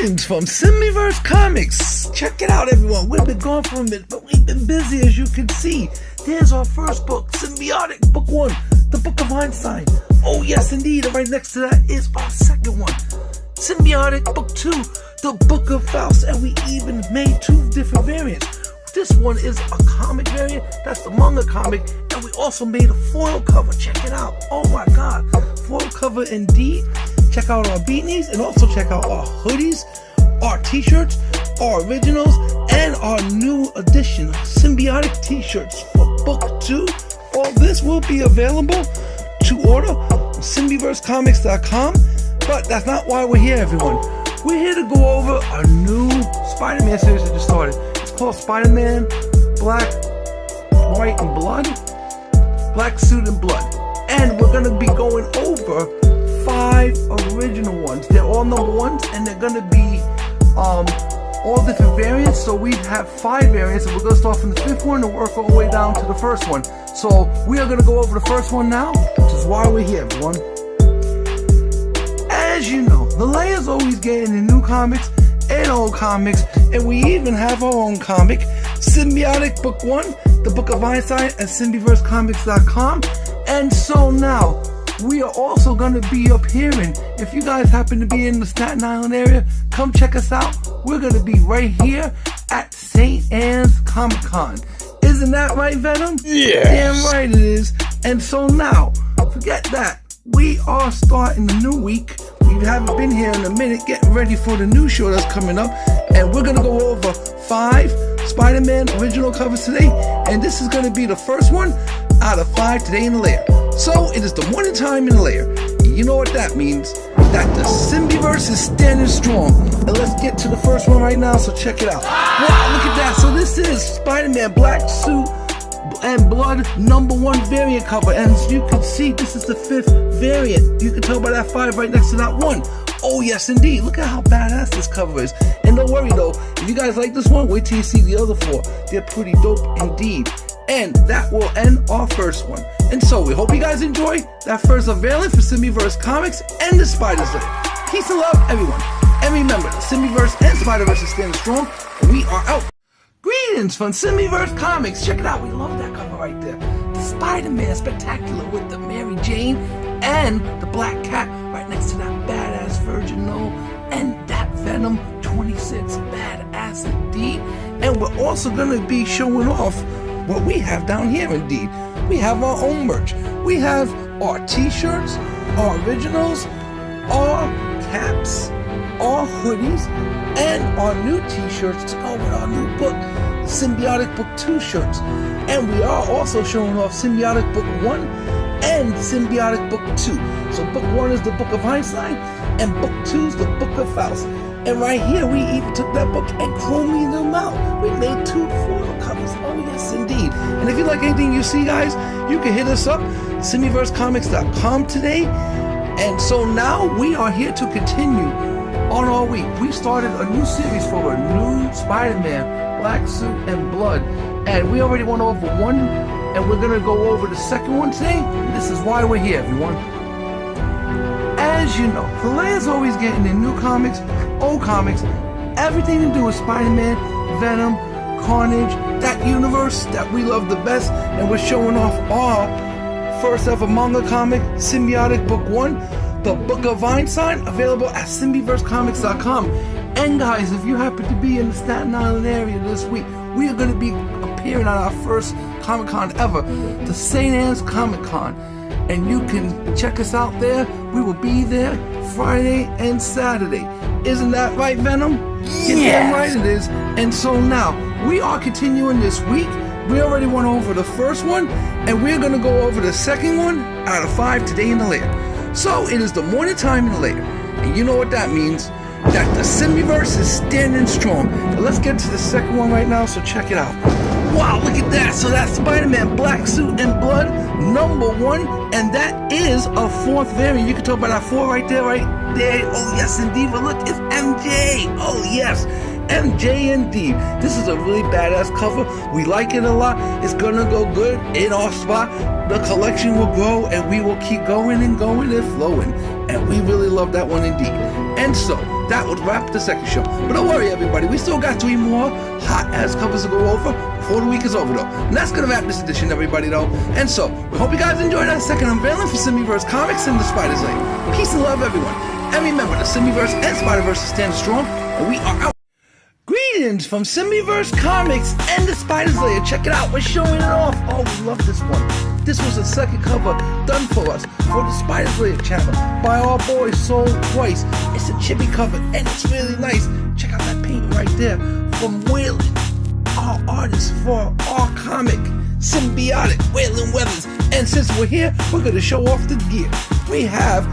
Greetings from Simiverse Comics. Check it out, everyone. We've been gone for a minute, but we've been busy, as you can see. There's our first book, Symbiotic, Book 1, The Book of Einstein. Oh, yes, indeed. And right next to that is our second one, Symbiotic, Book 2, The Book of Faust. And we even made 2 different variants. This one is a comic variant. That's the manga comic. And we also made a foil cover. Check it out. Oh, my God. Foil cover indeed. Check out our beanies and also check out our hoodies, our t-shirts, our originals, and our new edition Symbiotic t-shirts for Book 2. All this will be available to order on SymbiverseComics.com. But that's not why we're here, everyone. We're here to go over our new Spider-Man series that just started. It's called Spider-Man Black, White, and Blood. Black Suit and Blood. And we're going to be going over 5 original ones. They're all number 1s, and they're going to be all different variants. So we have 5 variants, and we're going to start from the 5th one and work all the way down to the first one. So we are going to go over the first one now, which is why we're here, everyone. As you know, the Layer's always getting in new comics and old comics, and we even have our own comic, Symbiotic Book 1, The Book of Einstein at SymbiverseComics.com. And so now, we are also going to be appearing. If you guys happen to be in the Staten Island area, come check us out. We're going to be right here at St. Anne's Comic-Con. Isn't that right, Venom? Yeah. Damn right it is. And so now, forget that. We are starting the new week. We haven't been here in a minute, getting ready for the new show that's coming up. And we're going to go over 5 Spider-Man original covers today. And this is going to be the first one out of 5 today in the lair. So it is the morning time in the lair. You know what that means? That the Symbiverse is standing strong. And let's get to the first one right now, so check it out. Wow, look at that. So this is Spider-Man Black Suit and Blood number 1 variant cover. And as you can see, this is the 5th variant. You can tell by that 5 right next to that 1. Oh yes indeed, look at how badass this cover is. And don't worry though, if you guys like this one, wait till you see the other 4. They're pretty dope indeed. And that will end our first one. And so we hope you guys enjoy that first unveiling for Symbiverse Comics and the Spider's Lair. Peace and love, everyone. And remember, the Symbiverse and Spider-Verse is standing strong. And we are out. Greetings from Symbiverse Comics. Check it out. We love that cover right there. The Spider-Man Spectacular with the Mary Jane and the Black Cat right next to that badass Virgin No and that Venom 26. Badass indeed. And we're also going to be showing off what we have down here indeed. We have our own merch. We have our t-shirts, our originals, our caps, our hoodies, and our new t-shirts to go with our new book, Symbiotic Book 2 shirts. And we are also showing off Symbiotic Book 1 and Symbiotic Book 2. So Book 1 is the Book of Einstein, and Book 2 is the Book of Faust. And right here, we even took that book and chromed them out. We made 2 foil covers. Oh, yes, indeed. And if you like anything you see, guys, you can hit us up, SymbiverseComics.com today. And so now we are here to continue on our week. We started a new series for a new Spider-Man, Black Suit and Blood. And we already went over 1, and we're going to go over the second one today. And this is why we're here, everyone. As you know, the Layer's always getting in new comics, old comics, everything to do with Spider-Man, Venom, Carnage, that universe that we love the best. And we're showing off our first ever manga comic, Symbiotic Book 1, The Book of Einstein, available at SymbiverseComics.com. And guys, if you happen to be in the Staten Island area this week, we are going to be appearing at our first Comic-Con ever, the St. Anne's Comic-Con. And you can check us out there. We will be there Friday and Saturday. Isn't that right, Venom? Yes. Damn right it is. And so now, we are continuing this week. We already went over the first one, and we're going to go over the second one out of 5 today in the lair. So it is the morning time in the lair. And you know what that means. That the Symbiverse is standing strong. Now let's get to the second one right now, so check it out. Wow, look at that. So that's Spider-Man Black Suit and Blood number 1, and that is a 4th variant. You can talk about that 4 right there, right there. Oh yes indeed, but look, it's MJ. Oh yes, MJ indeed. This is a really badass cover. We like it a lot. It's gonna go good in our spot. The collection will grow, and we will keep going and going and flowing. and we really love that one indeed. And so, that would wrap the second show. But don't worry, everybody, we still got 3 more hot-ass covers to go over before the week is over, though. And that's going to wrap this edition, everybody, though. And so, we hope you guys enjoyed that second unveiling for Simiverse Comics and the Spider's Lair. Peace and love, everyone. And remember, the Simiverse and Spider-Verse stand strong, and we are out. Greetings from Simiverse Comics and the Spider's Lair. Check it out, we're showing it off. Oh, we love this one. This was the second cover done for us for the Spider's Lair channel by our boy Soul Twice. It's a chibi cover and it's really nice. Check out that painting right there from Waylon, our artist for our comic, Symbiotic, Waylon Weathers. And since we're here, we're going to show off the gear. We have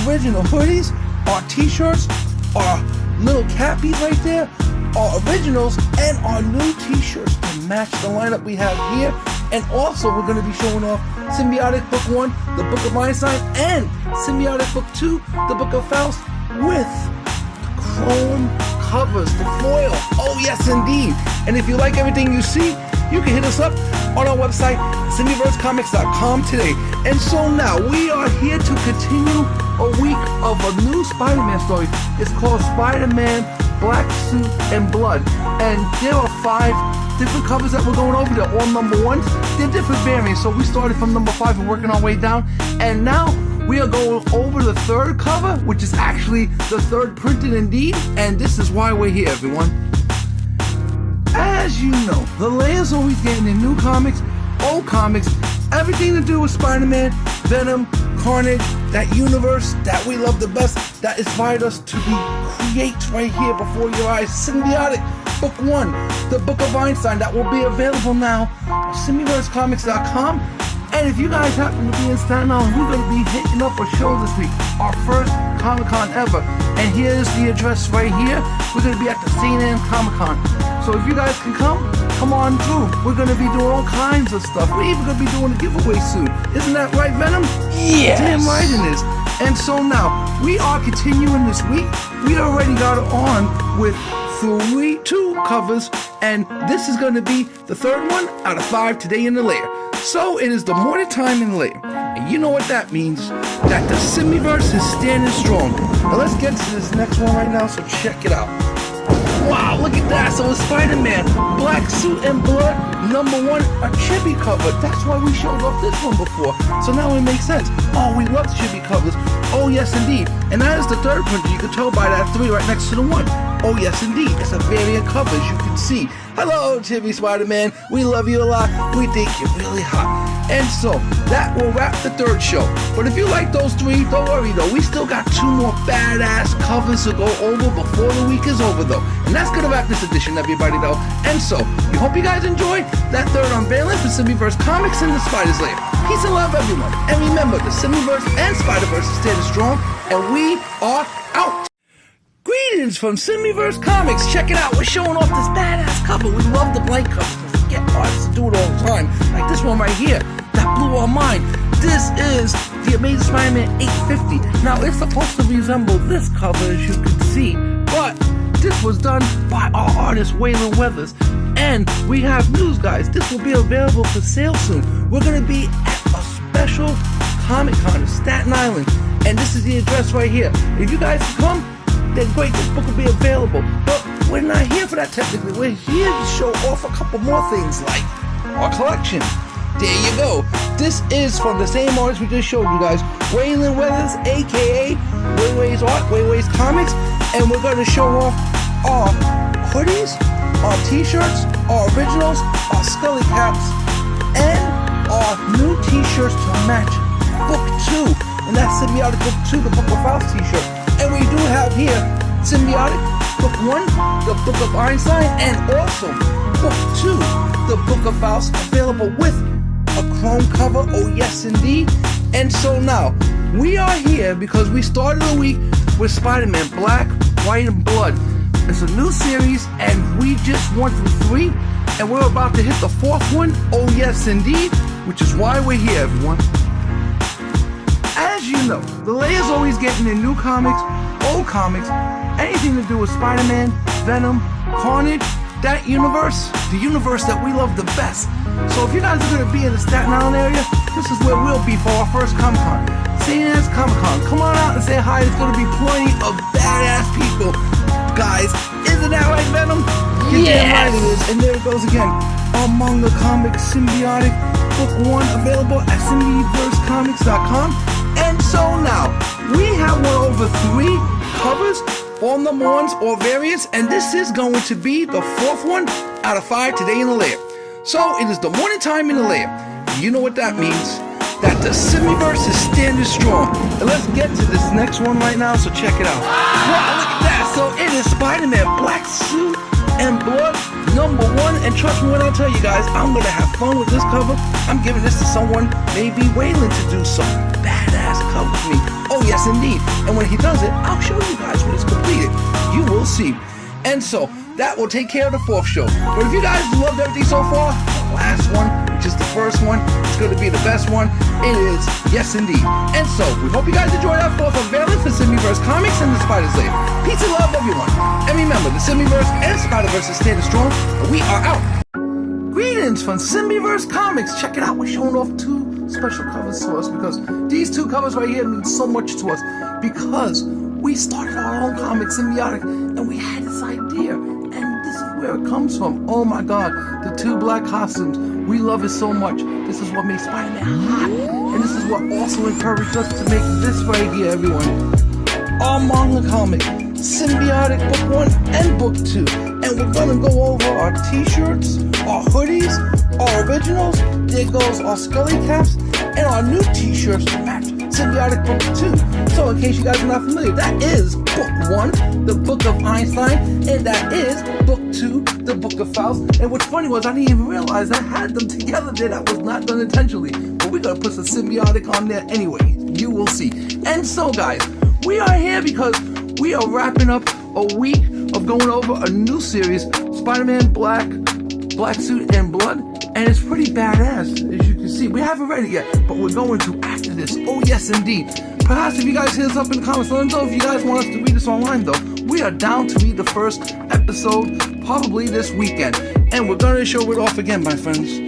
original hoodies, our t-shirts, our little cappies right there, our originals, and our new t-shirts to match the lineup we have here. And also we're going to be showing off Symbiotic Book 1, the Book of Einstein, and Symbiotic Book 2, the Book of Faust, with the chrome covers, the foil. Oh yes indeed. And if you like everything you see, you can hit us up on our website, SymbiverseComics.com today. And so now we are here to continue a week of a new Spider-Man story. It's called Spider-Man Black Suit and Blood. And there are 5 different covers that we're going over. They're all number 1s. They're different variants. So we started from number 5 and working our way down. And now we are going over the 3rd cover, which is actually the 3rd printed indeed. And this is why we're here, everyone. As you know, the Lair's always getting in new comics, old comics, everything to do with Spider-Man, Venom, Carnage, that universe that we love the best, that inspired us to create right here before your eyes. Symbiotic Book 1, the Book of Einstein, that will be available now on SymbiverseComics.com. And if you guys happen to be in Staten Island, we're going to be hitting up a show this week, our first Comic-Con ever. And here's the address right here. We're going to be at the St. Anne Comic-Con. So if you guys can come on through. We're going to be doing all kinds of stuff. We're even going to be doing a giveaway soon. Isn't that right, Venom? Yes. Damn right it is. And so now, we are continuing this week. We already got it on with 2 covers, and this is going to be the 3rd one out of 5 today in the Lair. So it is the morning time in the Lair, and you know what that means, that the Simiverse is standing strong. Now let's get to this next one right now, so check it out. Wow, look at that. So it's Spider-Man Black Suit and Blood number 1, a chibi cover. That's why we showed off this one before. So now it makes sense. Oh, we love chibi covers. Oh yes indeed. And that is the 3rd printer. You can tell by that 3 right next to the 1. Oh yes indeed. It's a variant cover, as you can see. Hello chibi Spider-Man. We love you a lot. We think you're really hot. And so that will wrap the 3rd show. But if you like those 3, don't worry though. We still got 2 more badass covers to go over before the week is over though. And that's gonna wrap this edition, everybody though. And so, we hope you guys enjoyed that 3rd unveiling for Simiverse Comics and the Spider's Lair. Peace and love, everyone. And remember, the Simiverse and Spider-Verse is standing strong, and we are out. Greetings from Simiverse Comics. Check it out. We're showing off this badass cover. We love the blank covers. We get artists to do it all the time. Like this one right here. That blew our mind. This is the Amazing Spider-Man 850. Now, it's supposed to resemble this cover, as you can see, but this was done by our artist, Waylon Weathers. And we have news, guys. This will be available for sale soon. We're going to be at a special Comic-Con in Staten Island. And this is the address right here. If you guys can come, then great, this book will be available. But we're not here for that technically. We're here to show off a couple more things, like our collection. There you go. This is from the same artist we just showed you guys, Waylon Weathers, aka Wayway's Art, Wayway's Comics. And we're going to show off our hoodies, our t-shirts, our originals, our Scully caps, and our new t-shirts to match Book 2. And that's Symbiotic Book 2, the Book of Faust t-shirt. And we do have here Symbiotic Book 1, the Book of Einstein, and also Book 2, the Book of Faust, available with a chrome cover. Oh yes indeed. And so now, we are here because we started the week with Spider-Man Black, White, and Blood. It's a new series, and we just went through 3, and we're about to hit the 4th one. Oh yes indeed, which is why we're here, everyone. As you know, the Lair's always getting in new comics, old comics, anything to do with Spider-Man, Venom, Carnage, that universe, the universe that we love the best. So if you guys are going to be in the Staten Island area, this is where we'll be for our first Comic-Con. St. Anne's Comic-Con. Come on out and say hi. There's going to be plenty of badass people. Guys, isn't that right, Venom? Yes! Right it is. And there it goes again. Among the Comics Symbiotic Book 1 available at symbioversecomics.com. And so now, we have one over 3 covers, all number 1s or variants, and this is going to be the 4th one out of 5 today in the lair. So it is the morning time in the lair. You know what that means. That the Symbioverse is standing strong. And let's get to this next one right now, so check it out. Wow, look at that. So it is Spider-Man Black Suit and Blood number 1. And trust me when I tell you guys, I'm going to have fun with this cover. I'm giving this to someone, maybe Waylon, to do some badass cover for me. Oh yes, indeed. And when he does it, I'll show you guys when it's completed. You will see. And so, that will take care of the 4th show. But if you guys loved everything so far, the last one, which is the first one, it's going to be the best one. It is, yes indeed. And so, we hope you guys enjoyed our 4th unveiling for Symbioverse Comics and the Spider's Lair. Peace and love, everyone. And remember, the Symbioverse and Spider-Verse is standing strong, and we are out. Greetings from Symbioverse Comics. Check it out. We're showing off 2 special covers to us because these 2 covers right here mean so much to us because we started our own comic Symbiotic and we had this idea, and this is where it comes from. Oh my god, the 2 black costumes, we love it so much. This is what made Spider-Man hot, and this is what also encouraged us to make this right here, everyone. Our manga comic Symbiotic Book 1 and Book 2, and we're gonna go over our t-shirts, our hoodies, our originals. There goes our Scully caps and our new t-shirts to match Symbiotic Book 2. So in case you guys are not familiar, that is Book 1, the Book of Einstein, and that is Book 2, the Book of Faust. And what's funny was I didn't even realize I had them together there. That was not done intentionally, but we're gonna put some Symbiotic on there anyway. You will see. And so guys, we are here because we are wrapping up a week of going over a new series, Spider-Man Black Suit and Blood, and it's pretty badass, as you can see. We haven't read it yet, but we're going to after this. Oh yes, indeed. Perhaps if you guys hit us up in the comments, let us know if you guys want us to read this online, though. We are down to read the first episode, probably this weekend, and we're going to show it off again, my friends.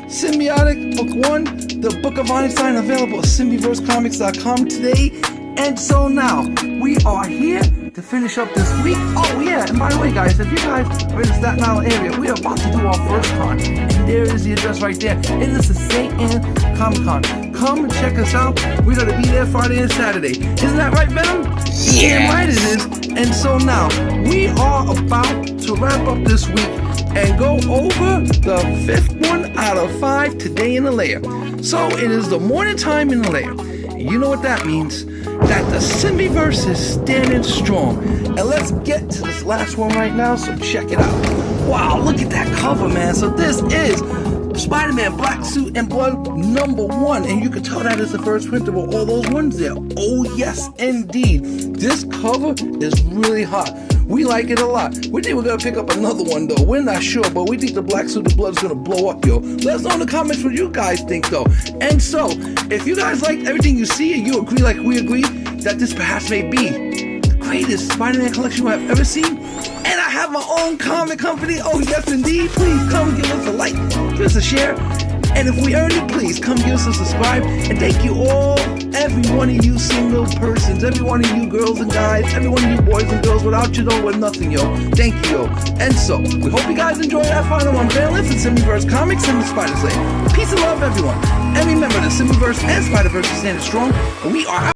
Symbiotic Book 1, the Book of Einstein, available at symbioversecomics.com today. And so now, we are here to finish up this week. Oh yeah, and by the way guys, if you guys are in the Staten Island area, we are about to do our first con, and there is the address right there. It is the St. Anne's Comic-Con. Come and check us out. We're going to be there Friday and Saturday. Isn't that right, Venom? Yeah. Damn right it is. And so now, we are about to wrap up this week and go over the 5th one out of 5 today in the lair. So it is the morning time in the lair. You know what that means. That the Symbioverse is standing strong. And let's get to this last one right now, so check it out. Wow, look at that cover, man. So this is Spider-Man Black Suit and Blood number 1, and you can tell that is the first printer with all those ones there. Oh yes, indeed. This cover is really hot. We like it a lot. We think we're gonna pick up another one though. We're not sure, but we think the Black Suit and Blood is gonna blow up, yo. Let us know in the comments what you guys think though. And so, if you guys like everything you see and you agree like we agree that this perhaps may be the greatest Spider-Man collection we have ever seen, and I have my own comic company, oh yes indeed, please come give us a like, give us a share, and if we earn it, please come give us a subscribe. And thank you all, every one of you single persons, every one of you girls and guys, every one of you boys and girls. Without you though, we're nothing, yo. Thank you, yo. And so, we hope you guys enjoyed that final unveiling for Symbioverse Comics and the Spider's Lair. Peace and love, everyone. And remember, the Symbioverse and Spider-Verse are standing strong, and we are out.